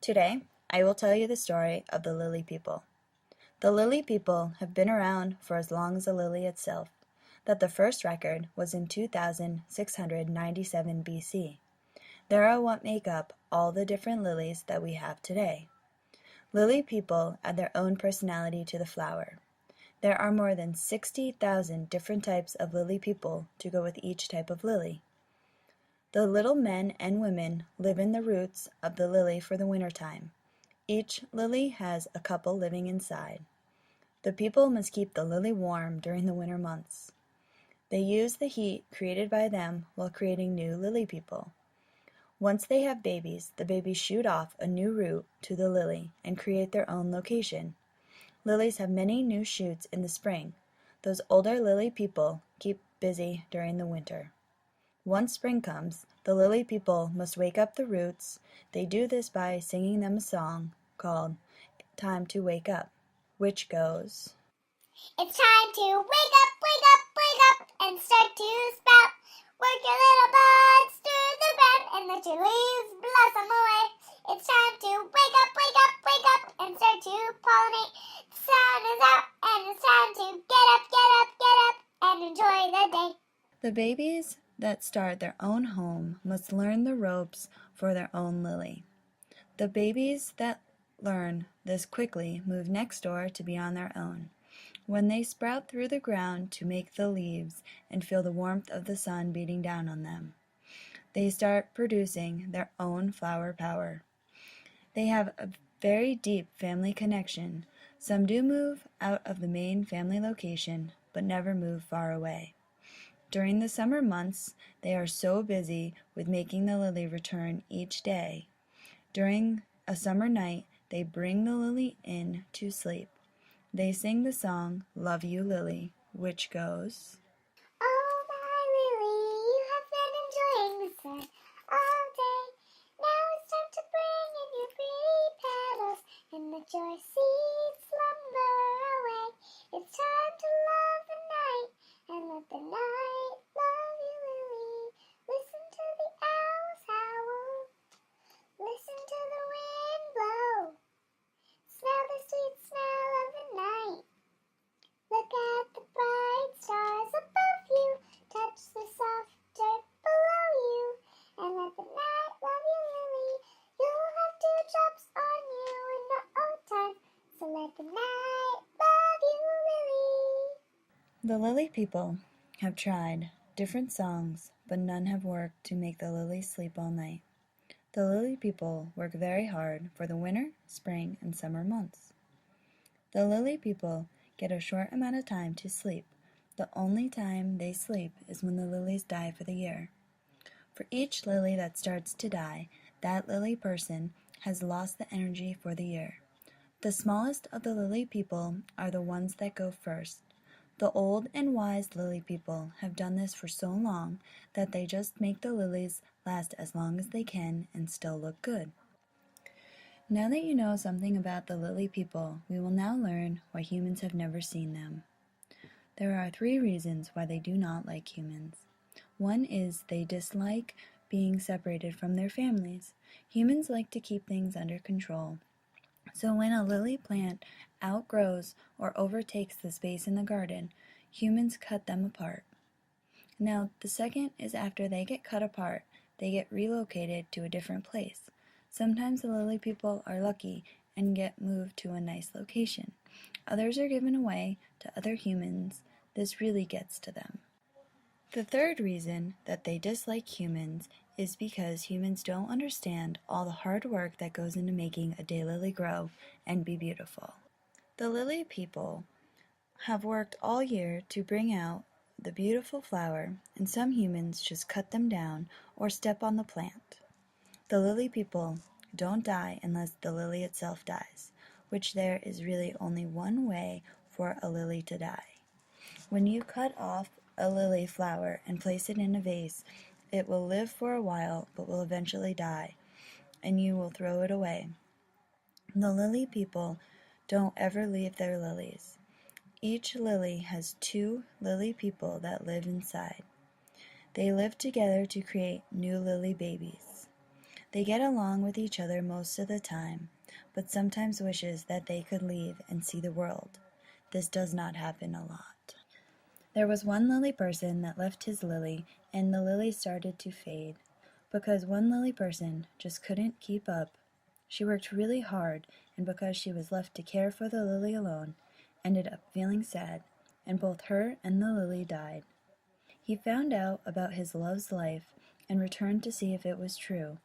Today, I will tell you the story of the lily people. The lily people have been around for as long as the lily itself, that the first record was in 2697 BC. They are what make up all the different lilies that we have today. Lily people add their own personality to the flower. There are more than 60,000 different types of lily people to go with each type of lily. The little men and women live in the roots of the lily for the winter time. Each lily has a couple living inside. The people must keep the lily warm during the winter months. They use the heat created by them while creating new lily people. Once they have babies, the babies shoot off a new root to the lily and create their own location. Lilies have many new shoots in the spring. Those older lily people keep busy during the winter. Once spring comes, the lily people must wake up the roots. They do this by singing them a song called Time to Wake Up, which goes, It's time to wake up, wake up, wake up, and start to sprout. Work your little buds through the ground, and let your leaves blossom away. It's time to wake up, wake up, wake up, and start to pollinate. The sun is out, and it's time to get up, get up, get up, and enjoy the day. The babies that start their own home must learn the ropes for their own lily. The babies that learn this quickly move next door to be on their own. When they sprout through the ground to make the leaves and feel the warmth of the sun beating down on them, they start producing their own flower power. They have a very deep family connection. Some do move out of the main family location, but never move far away. During the summer months, they are so busy with making the lily return each day. During a summer night, they bring the lily in to sleep. They sing the song, Love You, Lily, which goes, Oh, my lily, you have been enjoying the sun all day. Now it's time to bring in your pretty petals and let your seeds slumber away. It's time to love the night and let the night love you, lily. Listen to the owls howl. Listen to the wind blow. Smell the sweet smell of the night. Look at the bright stars above you. Touch the soft dirt below you. And let the night love you, lily. You'll have dewdrops on you in no time. So let the night love you, lily. The lily people have tried different songs, but none have worked to make the lily sleep all night. The lily people work very hard for the winter, spring, and summer months. The lily people get a short amount of time to sleep. The only time they sleep is when the lilies die for the year. For each lily that starts to die, that lily person has lost the energy for the year. The smallest of the lily people are the ones that go first. The old and wise lily people have done this for so long that they just make the lilies last as long as they can and still look good. Now that you know something about the lily people, we will now learn why humans have never seen them. There are 3 reasons why they do not like humans. One is they dislike being separated from their families. Humans like to keep things under control. So when a lily plant outgrows or overtakes the space in the garden, humans cut them apart. Now, the second is after they get cut apart, they get relocated to a different place. Sometimes the lily people are lucky and get moved to a nice location. Others are given away to other humans. This really gets to them. The third reason that they dislike humans is because humans don't understand all the hard work that goes into making a daylily grow and be beautiful. The lily people have worked all year to bring out the beautiful flower, and some humans just cut them down or step on the plant. The lily people don't die unless the lily itself dies, which there is really only one way for a lily to die. When you cut off a lily flower and place it in a vase, it will live for a while but will eventually die, and you will throw it away. The lily people don't ever leave their lilies. Each lily has 2 lily people that live inside. They live together to create new lily babies. They get along with each other most of the time, but sometimes wishes that they could leave and see the world. This does not happen a lot. There was one lily person that left his lily, and the lily started to fade. Because one lily person just couldn't keep up. She worked really hard, and because she was left to care for the lily alone, ended up feeling sad, and both her and the lily died. He found out about his love's life and returned to see if it was true,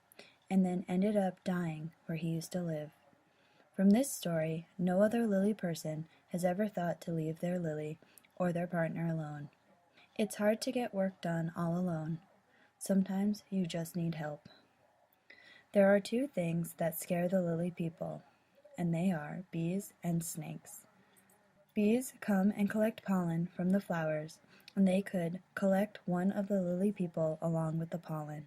and then ended up dying where he used to live. From this story, no other lily person has ever thought to leave their lily or their partner alone. It's hard to get work done all alone. Sometimes you just need help. There are two things that scare the lily people, and they are bees and snakes. Bees come and collect pollen from the flowers, and they could collect one of the lily people along with the pollen.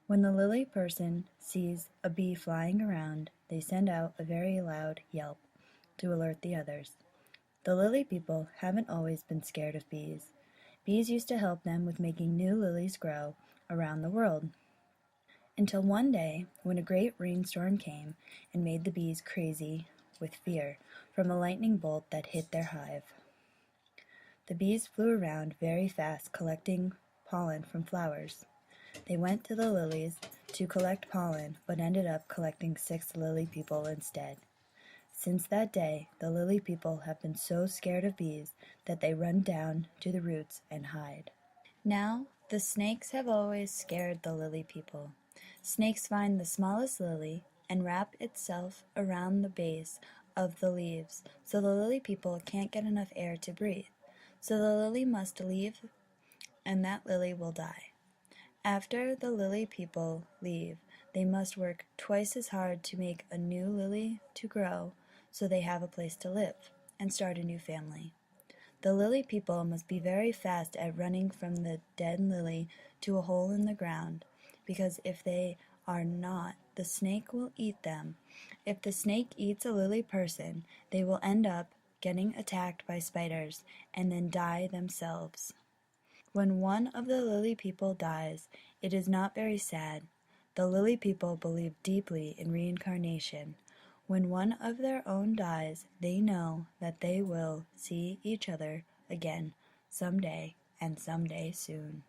When the lily person sees a bee flying around, they send out a very loud yelp to alert the others. The lily people haven't always been scared of bees. Bees used to help them with making new lilies grow around the world. Until one day, when a great rainstorm came and made the bees crazy with fear from a lightning bolt that hit their hive. The bees flew around very fast collecting pollen from flowers. They went to the lilies to collect pollen, but ended up collecting 6 lily people instead. Since that day, the lily people have been so scared of bees that they run down to the roots and hide. Now, the snakes have always scared the lily people. Snakes find the smallest lily and wrap itself around the base of the leaves, so the lily people can't get enough air to breathe. So the lily must leave, and that lily will die. After the lily people leave, they must work twice as hard to make a new lily to grow, so they have a place to live and start a new family. The lily people must be very fast at running from the dead lily to a hole in the ground, because if they are not, the snake will eat them. If the snake eats a lily person, they will end up getting attacked by spiders and then die themselves. When one of the lily people dies, it is not very sad. The lily people believe deeply in reincarnation. When one of their own dies, they know that they will see each other again someday and someday soon.